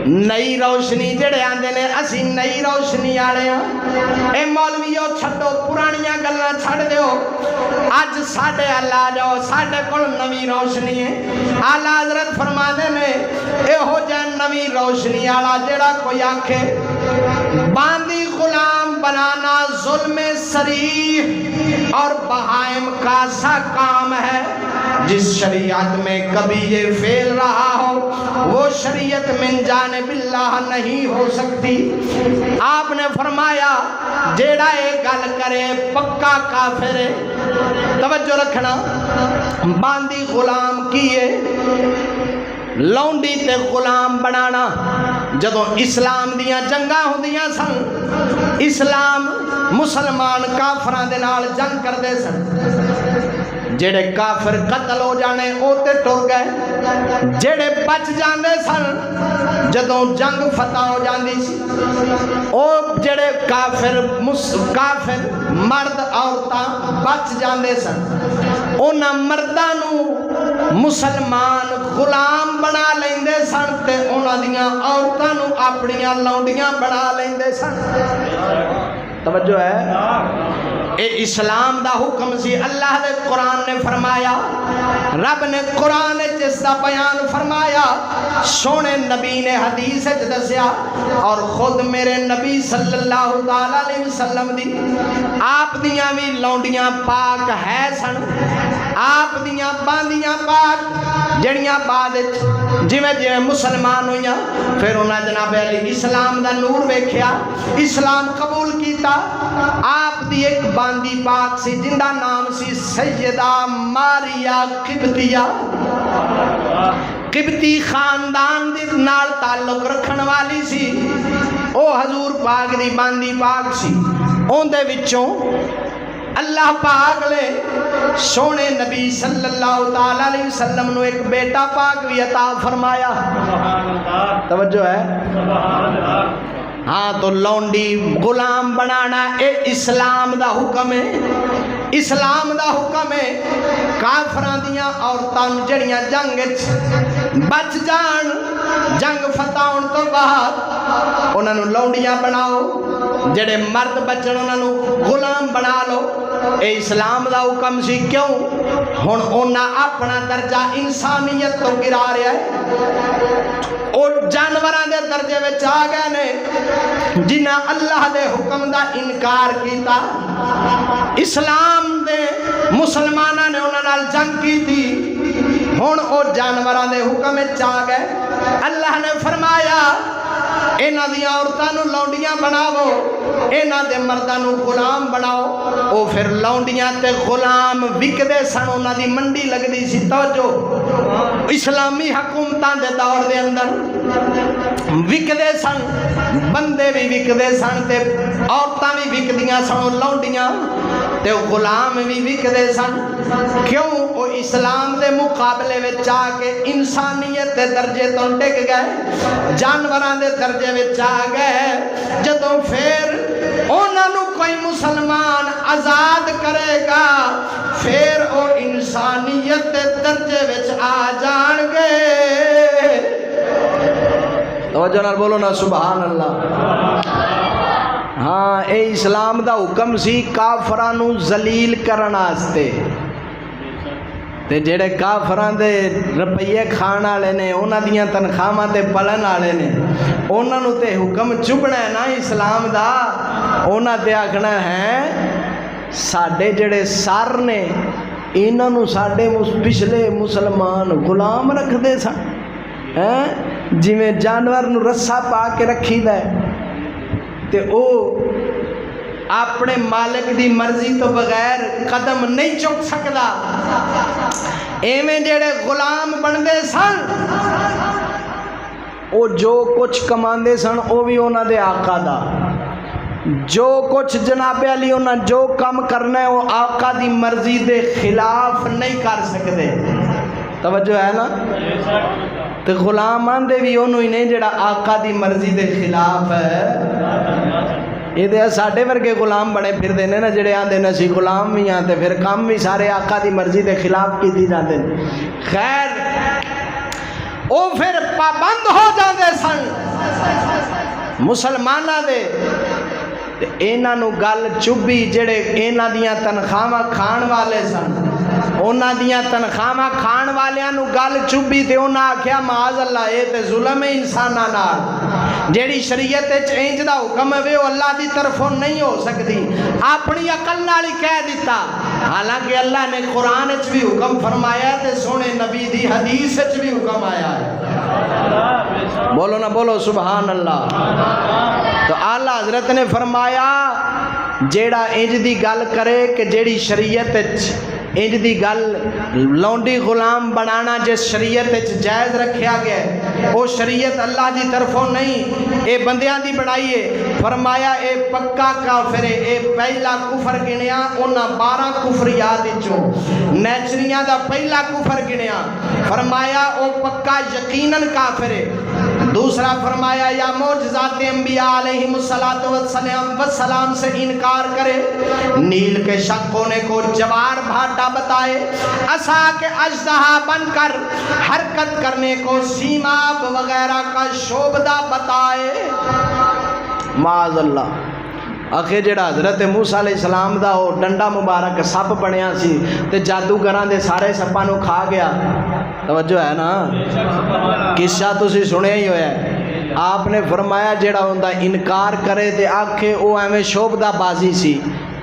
نئی روشنی. جڑے آندے نے اسی نئی روشنی والے ہاں. اے مولویو چھڈو پرانیاں گلاں چھڈ دیو، اج ساڈے اللہ جاؤ، ساڈے کول نویں روشنی ہے. اعلیٰ حضرت فرماندے نے اے ہو جائے نویں روشنی والا جڑا کوئی آکھے باندی غلام بنانا ظلم صریح اور بہائم کا سا کام ہے. جس شریعت میں کبھی یہ فعل رہا ہو وہ شریعت من جانب اللہ نہیں ہو سکتی. آپ نے فرمایا جیڑا یہ گل کرے پکا کافر ہے. توجہ رکھنا، باندی غلام کیے لونڈی تے غلام بنانا. جدوں اسلام دیاں جنگاں ہوندیاں سن، اسلام مسلمان کافراں دے نال جنگ کردے سن. جڑے کافر قتل ہو جانے او تے ٹر گئے، جڑے بچ جاندے سن جدوں جنگ فتح ہو جاندی سی او جڑے کافر مرد عورتاں بچ جاندے سن، انہاں مرداں نو مسلمان غلام بنا لیندے سن تے انہاں دیاں عورتاں نو اپنیاں لونڈیاں بنا لیندے سن. توجہ ہے، اے اسلام دا حکم سی. اللہ دے قرآن نے فرمایا، رب نے قرآن جس دا بیان فرمایا، سونے نبی نے حدیث دسیا، اور خود میرے نبی صلی اللہ علیہ وسلم دی آپ دیاں بھی لونڈیاں پاک ہے سن، آپ دیاں باندیاں پاک جڑیاں بعد جویں جویں مسلمان ہوئیاں پھر انہاں جناب علی اسلام دا نور ویکھیا، اسلام قبول کیتا. آپ دی ایک باندی پاک سی جن دا نام سی سیدہ ماریا قبطیہ، قبطی خاندان دے نال تعلق رکھن والی سی. او حضور پاک دی باندی پاک سی. اون دے وچوں اللہ پاک لے سونے نبی صلی اللہ علیہ وسلم نو ایک بیٹا پاک بھی عطا فرمایا. توجہ ہے، ہاں تو لونڈی غلام بنانا اے اسلام دا حکم ہے. اسلام دا حکم ہے کافراں دیاں عورتاں جڑیاں جنگ بچ جان، جنگ فتح ہون تو بعد انہاں نو لونڈیاں بناؤ، جڑے مرد بچن انہاں نو غلام بنا لو. اے اسلام دا حکم سی. کیوں؟ ہن انہاں اپنا درجہ انسانیت تو گرا رہا ہے، اور جانوراں دے درجے وچ آ گئے نے جنہاں اللہ دے حکم دا انکار کیتا. اسلام دے مسلماناں نے انہاں نال جنگ کیتی، ہن او جانوراں دے حکم وچ آ گئے. اللہ نے فرمایا انہاں دیاں عورتاں نو لونڈیاں بناؤ، انہاں دے مرداں نو غلام بناؤ. او پھر لونڈیاں تے غلام وکدے سن، انہاں دی منڈی لگدی سی. توجہ، اسلامی حکومتاں دے دور دے اندر وکدے سن، بندے بھی وکدے سن تے عورتاں بھی وکدیاں سن، لونڈیاں تے غلام بھی وکدے سن. کیوں؟ او اسلام دے مقابلے وچ آ کے انسانیت دے درجے تو ٹک گئے، جانوراں دے درجے وچ آ گئے. جدوں پھر انہاں نو کوئی مسلمان آزاد کرے گا پھر او انسانیت دے درجے وچ آ جان گے. توجہ نال بولو نا سبحان اللہ. ہاں اے اسلام دا حکم سی کافراں نو ذلیل کرن واسطے. تے جڑے کافراں دے روپیے کھان والے نے، انہاں دیاں تنخواہاں تے پلن والے نے، انہاں نو تے حکم چبھنا ہے نا اسلام دا. انہاں تے آکھنا ہے ساڈے جڑے سر نے انہاں نو ساڈے پچھلے مسلمان غلام رکھ دے سن، جویں جانور نو رسا پا کے رکھی دا ہے تے او اپنے مالک دی مرضی تو بغیر قدم نہیں چک سکدا. ایویں جڑے غلام بندے سن او جو کچھ کماندے سن او بھی انہاں دے آقا دا، جو کچھ جناب علی انہاں جو کم کرنا ہے وہ آقا دی مرضی دے خلاف نہیں کر سکتے. توجہ ہے نا. تے غلام آندے بھی انہوں ہی نہیں جڑا آقا دی مرضی دے خلاف ہے. یہ دے ساڈے ورگے غلام بنے پھر دینے نا جڑے آندے نا سی غلام بھی آتے پھر کام بھی سارے آقا دی مرضی دے خلاف کی دی جاندے. خیر او پھر پابند ہو جاندے سن مسلمانہ دے. اینا نو گل چوبی جڑے اینا دیاں تنخواہاں کھان والے سن، اونا دیاں تنخواہاں کھان والیاں نو گل چوبی تے اونا آکھیا معاذ اللہ اے تے ظلم ہے انساناں نال. جیڑی شریعت انج دا حکم ہے وہ اللہ دی طرفوں نہیں ہو سکتی، اپنی عقل نال ہی کہہ دیتا، حالانکہ اللہ نے قرآن وچ بھی حکم فرمایا تے سونے نبی دی حدیث وچ بھی حکم آیا ہے۔ بولو نا بولو سبحان اللہ۔ تو اعلیٰ حضرت نے فرمایا جیڑا انج دی گل کرے کہ جیڑی شریعت انج دی گل لونڈی غلام بنانا جس شریعت جائز رکھیا گیا ہے وہ شریعت اللہ دی طرفوں نہیں، اے بندیاں دی بنائی ہے۔ فرمایا اے پکا کافر ہے، اے پہلا کفر گنیا انہاں 12 کفریات وچوں، نیچریاں دا پہلا کفر گنیا، فرمایا او پکا یقیناً کافر ہے۔ دوسرا فرمایا یا معجزات انبیاء علیہم السلام سے انکار کرے، نیل کے شق ہونے کو جوار بھاٹا بتائے، عصا کے اژدہا بن کر حرکت کرنے کو سیماب وغیرہ کا شعبدہ بتائے۔ معاذ اللہ۔ آخر جڑا حضرت موسیٰ علیہ السلام دا ہو ڈنڈا مبارک سپ بنیا سی تے جادوگراں دے سارے سپاں نو کھا گیا، توجہ ہے نا، قصہ تسی سنیا ہی ہویا ہے۔ آپ نے فرمایا جڑا ہوندا انکار کرے تے آکھے او ایویں شوبدہ بازی سی،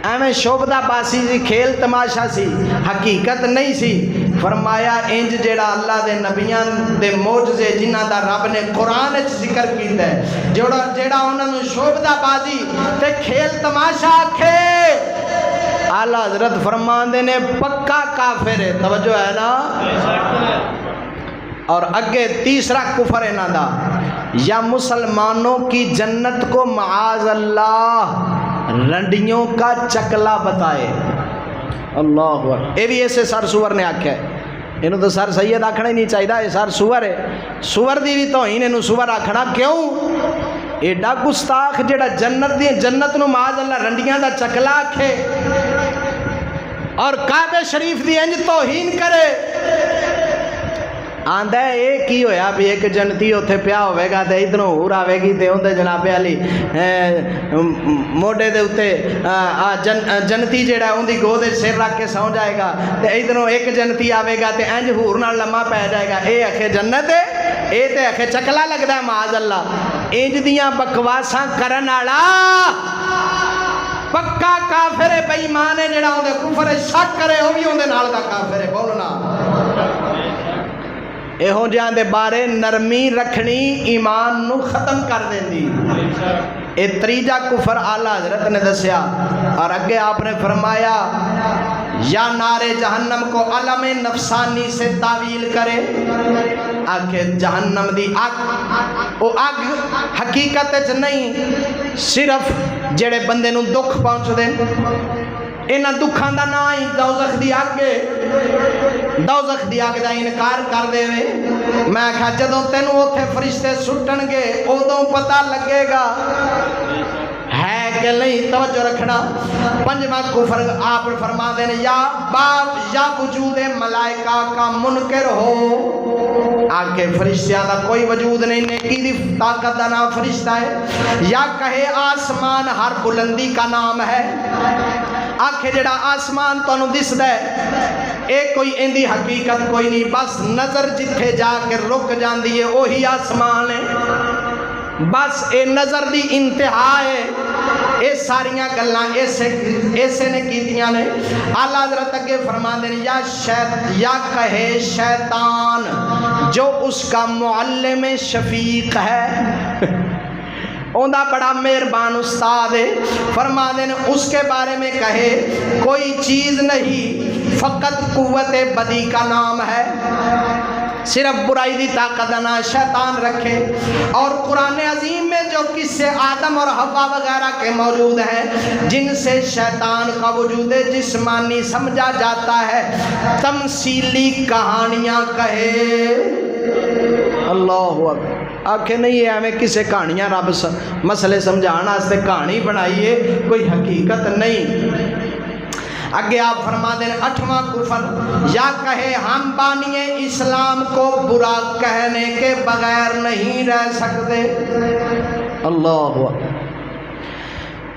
ایویں شوبدہ بازی سی، کھیل تماشا سی، حقیقت نہیں سی۔ فرمایا انج جڑا اللہ دے نبیاں دے معجزے جنہاں دا رب نے قرآن وچ ذکر کیتا ہے، جڑا انہاں نوں شوبدہ بازی تے کھیل تماشا آکھے، اعلیٰ حضرت فرماندے نے پکا کافر ہے، توجہ ہے نا۔ اور اگے تیسرا کفر انہاں دا، یا مسلمانوں کی جنت کو معاذ اللہ رنڈیوں کا چکلا بتائے۔ اللہ اکبر۔ اے بھی ایسے سر سور نے آکھا ہے، انہوں تو سر سید آکھنا ہی نہیں چاہیے، یہ سر سور ہے، سور دی بھی توہین انہوں سور آکھنا کیوں؟ ایڈا گستاخ جڑا جنت نو معاذ اللہ رنڈیاں دا چکلا آکھے اور کعبہ شریف دی انج توہین کرے۔ آندہ ہے ایک ہی ہویا بھی ایک جنتی اتھے پیا ہوئے گا تے ادھروں ہور آوے گی تے اندھے جناب علی موڈے دے اتے جنتی جیڑا ہے اندھی گودے سر رکھ کے سو جائے گا تے ادھروں ایک جنتی آوے گا تے انج ہور نال لمحہ پہ جائے گا، اے اکھے جنت ہے، اے تے اکھے چکلا لگدا ہے معاذ اللہ۔ انج دیاں بکواساں کرن والا پکا کافر ہے، بے ایمان ہے، جڑا اندے کفر شک کرے وہ بھی اندے نال دا کافر ہے۔ بولنا ایہو جہاں دے بارے نرمی رکھنی ایمان نو ختم کر دیں دی۔ اے تریجا کفر اعلیٰ حضرت نے دسیا، اور اگے آپ نے فرمایا یا نار جہنم کو علم نفسانی سے تعویل کرے، آکھے جہنم دی آگ، وہ آگ حقیقت چ نہیں، صرف جڑے بندے نو دکھ پہنچ دیں انہاں دکھاں دا نا ہی دوزخ دی آگ ہے، دوزخ دی آگ دا انکار کر دے وے۔ میں کہا جدوں تینوں اوتھے فرشتے سٹن گے ادوں پتہ لگے گا ہے کہ نہیں۔ توجہ رکھنا۔ پنجواں کفر آپ فرما دیں یا وجود ملائکہ کا منکر ہو، آگے فرشتیاں دا کوئی وجود نہیں، نیکی دی طاقت دا نام فرشتہ ہے، یا کہے آسمان ہر بلندی کا نام ہے، آکھے جڑا آسمان تو انہوں دس دے اے کوئی اندی حقیقت کوئی نہیں، بس نظر جتھے جا کے رک جان دیئے وہی آسمان ہے، بس اے نظر دی انتہا ہے۔ اے ساریاں گلاں ایسے نے کیتیاں نے۔ اعلیٰ حضرت اگے فرما دیں یا کہے شیطان جو اس کا معلم شفیق ہے، اوندہ بڑا مہربان استاد ہے، فرما دیں اس کے بارے میں کہے کوئی چیز نہیں، فقط قوت بدی کا نام ہے، صرف برائی دی طاقت نہ شیطان رکھے۔ اور قرآن عظیم میں جو قصے آدم اور حوا وغیرہ کے موجود ہیں جن سے شیطان کا وجود جسمانی سمجھا جاتا ہے، تمثیلی کہانیاں کہے۔ اللہ اکبر۔ آکھے نہیں ہے ہمیں کسے کہانیاں رب مسئلے سمجھانا واسطے کہانی بنائیے، کوئی حقیقت نہیں۔ اگے آپ فرما دیں آٹھواں کفر یا کہے ہم بانی اسلام کو برا کہنے کے بغیر نہیں رہ سکتے۔ اللہ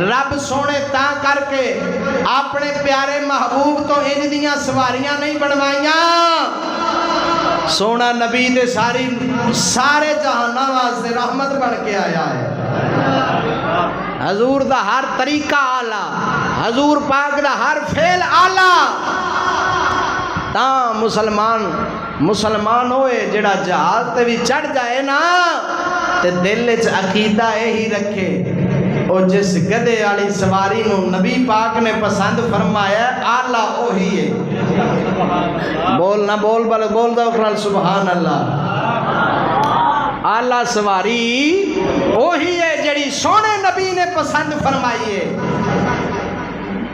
رب سونے تا کر کے اپنے پیارے محبوب تو انج دیاں سواریاں نہیں بنوائیاں سونا نبی دے سارے جہاناں واسطے رحمت بن کے آیا ہے حضور دا ہر طریقہ آلہ حضور پاک دا ہر فعل آلہ تاں مسلمان ہوئے جڑا جہاز تے بھی چڑھ جائے نا تے دل وچ عقیدہ یہی رکھے او جس گدے والی سواری نو نبی پاک نے پسند فرمایا آلہ اوہی ہے بول نہ بول بول دو اقرال سبحان اللہ آلہ سواری اوہی ہے جڑی سونے نبی نے پسند فرمائی ہے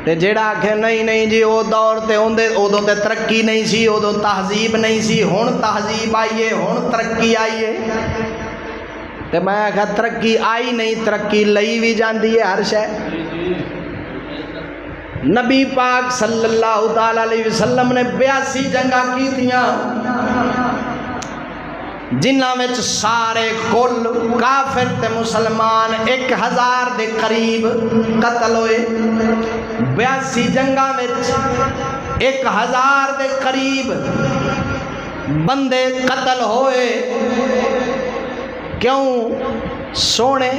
تے جیڑا آکھے نہیں جی او دور تے ادو تے ترقی نہیں سی ادو تہذیب نہیں سی ہن تہذیب آئیے ہن ترقی آئیے تے میں آکھا ترقی آئی نہیں ترقی لئی بھی جاندی ہے ہر شے نبی پاک صلی اللہ تعالی علیہ وسلم نے 82 جنگاں کی تھیاں جنہ وچ سارے کل کافر تے مسلمان 1000 دے قریب قتل ہوئے 82 جنگاں وچ 1000 دے قریب بندے قتل ہوئے کیوں سونے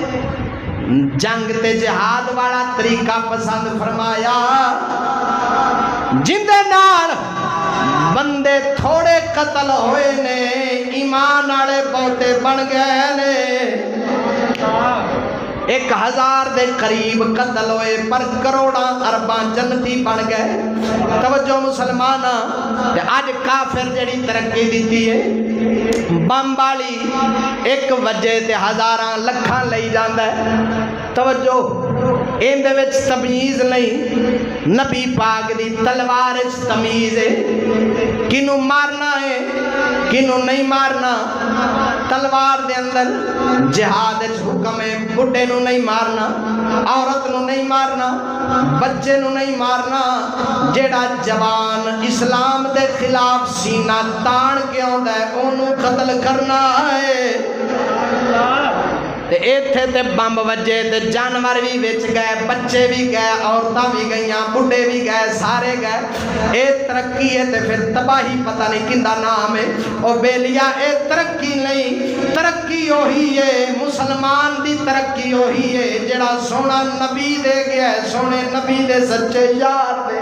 جنگ تے جہاد والا طریقہ پسند فرمایا جندے نال بندے تھوڑے قتل ہوئے نے ایمان والے بہتے بن گئے نے 1000 دے قریب قتل ہوئے پر کروڑاں ارباں جنتی بن گئے توجہ مسلمان اج کافر جڑی ترقی دیتی ہے بم والی ایک وجہ تے ہزاراں لکھاں لئی جاندا ہے توجہ ایندے وچ تمیز نہیں نبی پاک دی تلوار وچ تمیز ہے کینوں مارنا ہے کینوں نہیں مارنا تلوار دے اندر جہاد وچ حکم ہے بڈھے نو نہیں مارنا عورت نو نہیں مارنا بچے نو نہیں مارنا جیڑا جوان اسلام دے خلاف سینہ تان کے آندا ہے اونوں قتل کرنا ہے تے ایتھے تے بمب وجے تے جانور بھی وچ گئے بچے بھی گئے عورتاں بھی گئیاں بڈھے بھی گئے سارے گئے اے ترقی ہے تے پھر تباہی پتہ نہیں کیندا نام ہے او بیلیا اے ترقی نہیں ترقی وہی ہے مسلمان دی ترقی وہی ہے جڑا سونا نبی دے گیا ہے سونے نبی دے سچے یار دے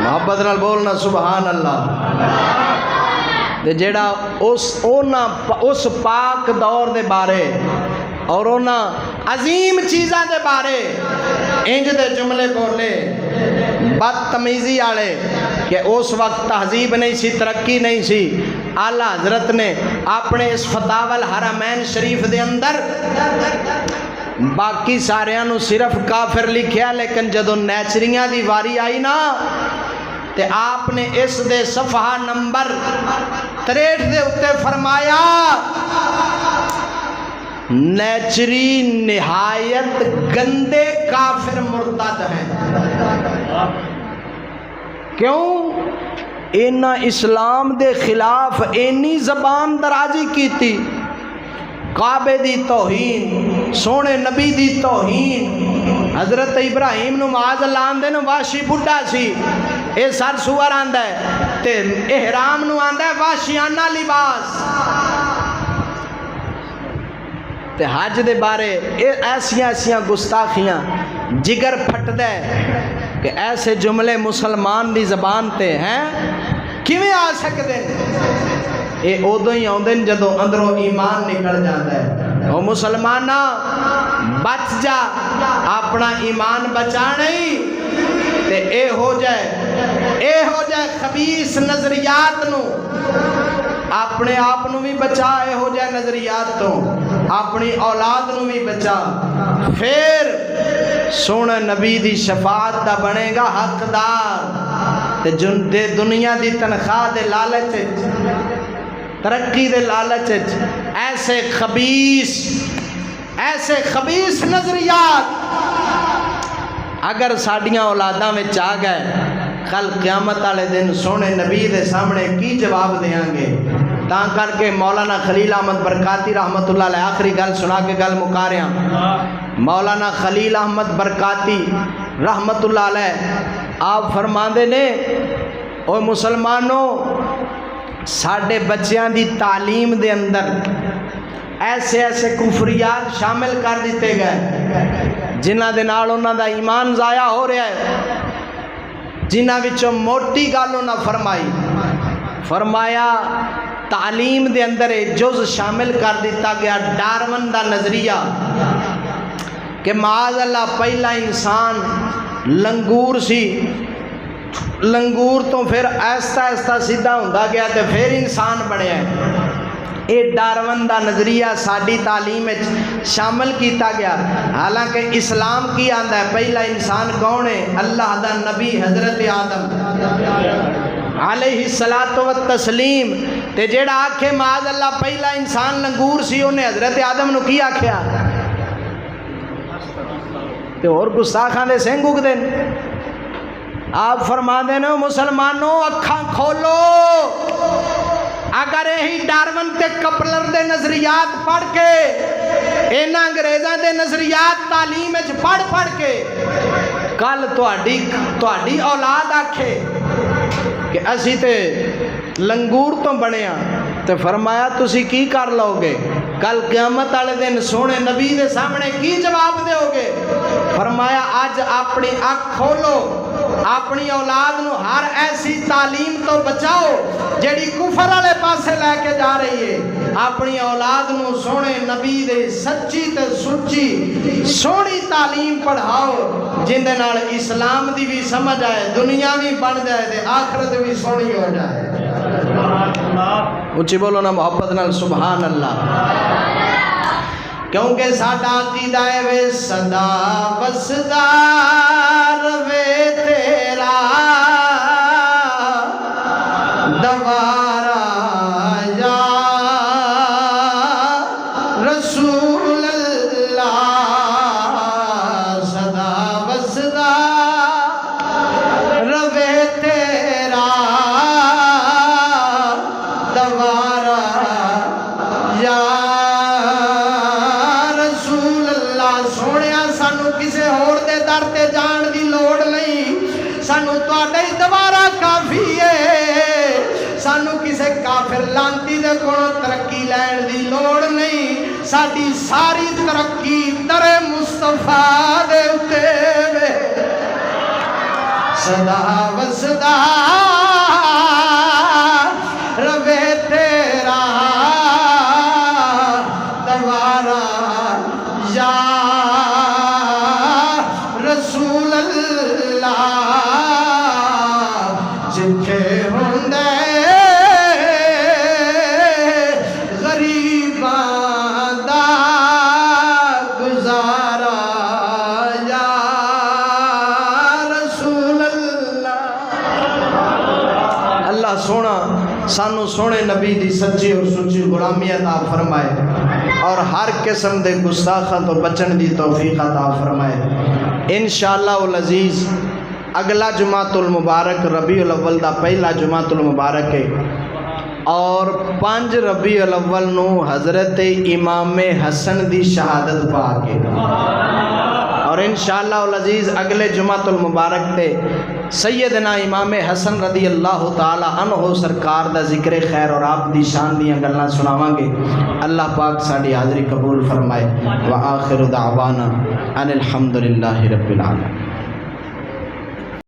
محبت نال بولنا سبحان اللہ تے جیڑا اس پاک دور دے بارے اور اونا عظیم چیزاں دے بارے انج دے جملے بولے بدتمیزی آلے کہ اس وقت تہذیب نہیں سی ترقی نہیں سی اعلیٰ حضرت نے اپنے اس فتاوی الحرمین شریف دے اندر باقی ساریاں نو صرف کافر لکھیا لیکن جدو نیچریاں دی واری آئی نا تے آپ نے اس دے صفحہ نمبر 63 دے اتے فرمایا نیچری نہایت گندے کافر مرتد ہیں کیوں اینا اسلام دے خلاف اینی زبان درازی کی تھی کعبے دی توہین سونے نبی دی توہین حضرت ابراہیم نو معاذ اللہ آندے نو واشی بڑھا سی اے سر سور آندہ ہے تے احرام نو آندہ ہے واشیانہ لباس تے حج دے بارے ایسیاں گستاخیاں جگر پھٹ دے کہ ایسے جملے مسلمان دی زبان تے ہیں کیویں آ سکتے ہیں اے ادو ہی آدھے جدو اندروں ایمان نکل جاتا ہے او مسلمانہ بچ جا اپنا ایمان بچا نہیں تے اے ہو جائے خبیث نظریات نو اپنے آپ نو بھی بچا اے ہو جائے نظریات تو اپنی اولاد نو بھی بچا پھر سونا نبی دی شفاعت دا بنے گا حقدار تے جن دے دنیا دی تنخواہ دے لالچ ترقی دے لالچ ایسے خبیث نظریات اگر ساڑیاں اولاداں میں چاہ گئے کل قیامت والے دن سونے نبی دے سامنے کی جواب دیاں گے تا کر کے مولانا خلیل احمد برکاتی رحمت اللہ علیہ آخری گل سنا کے گل مکا رہا ہوں. مولانا خلیل احمد برکاتی رحمت اللہ علیہ آپ فرماندے نے اوہ مسلمانوں ساڈے بچیاں دی تعلیم دے اندر ایسے ایسے کفریات شامل کر دیتے گئے جنہ دے نال انہاں دا ایمان ضائع ہو رہا ہے. جنہ وچوں موٹی گل انہاں فرمایا تعلیم دے اندر جز شامل کر دیتا گیا ڈارون دا نظریہ کہ معاذ اللہ پہلا انسان لنگور سی, لنگور تو پھر ایستا ایستا سیدھا ہوندا گیا تے پھر انسان بنیا ہے. اے ڈارون دا نظریہ ساڈی تعلیم شامل کیتا گیا. حالانکہ اسلام کی آندا ہے پہلا انسان کون ہے؟ اللہ دا نبی حضرت آدم علیہ الصلوۃ والتسلیم. تے جیڑا آکھے معاذ اللہ پہلا انسان لنگور سی انہیں حضرت آدم نو کی آکھیا تے اور گستاخاں دے سنگ اگ دین. آپ فرما دینے مسلمانوں اکھاں کھولو, اگر یہی ڈارون تے کپلر دے نظریات پڑھ کے اینا انگریزاں دے نظریات تعلیم پڑھ کے کل تہاڈی اولاد آکھے کہ اسی تے لنگور تو بنے ہاں تے فرمایا تسی کی کر لو گے؟ کل قیامت والے دن سونے نبی دے سامنے کی جواب دے ہوگے؟ فرمایا اج اپنی اکھ کھولو, اپنی اولاد نو ہر ایسی تعلیم تو بچاؤ جیڑی کفر والے پاسے لے کے جا رہی ہے. اپنی اولاد نو سونے نبی دے سچی تے سچی سونی تعلیم پڑھاؤ جن دے نال اسلام دی بھی سمجھ آئے, دنیا بھی بن جائے تے آخرت بھی سونی ہو جائے. اچھی بولو نا محبت نال سبحان اللہ. کیونکہ ساڈا عقیدہ ہے وے صدا وسدا روے تیرا دوارا یا رسول اللہ, صدا وسدا روے تیرا دوارا یا جان دی لوڑ نہیں, سانو تواڈا ہی دوبارہ کافی ہے. سانو کسے کافر لانتی دے کولوں ترقی لین دی لوڑ نہیں. ساڈی ساری ترقی در مصطفیٰ دے اُتے وے. صدا وسدا روے تیرا دوارا یا رسول اللہ, جتھے ہوندے غریباں دا گزارا یا رسول اللہ. اللہ سونا سانو سونے نبی دی سچی اور سچی غلامی عطا فرمائے اور ہر قسم دے گستاخاں تو بچن دی توفیق عطا فرمائے. انشاءاللہ العزیز اگلا جمعۃ المبارک ربیع الاول دا پہلا جمعۃ المبارک ہے اور 5 ربیع الاول نو حضرت امام حسن دی شہادت پاک ہے. اور انشاءاللہ العزیز اگلے جمعۃ المبارک تے سیدنا امام حسن رضی اللہ تعالی عنہ سرکار دا ذکر خیر اور آپ دی شان دیاں گلاں سناواں گے. اللہ پاک ساڈی حاضری قبول فرمائے. وآخر دعوانا ان الحمدللہ رب العالمین.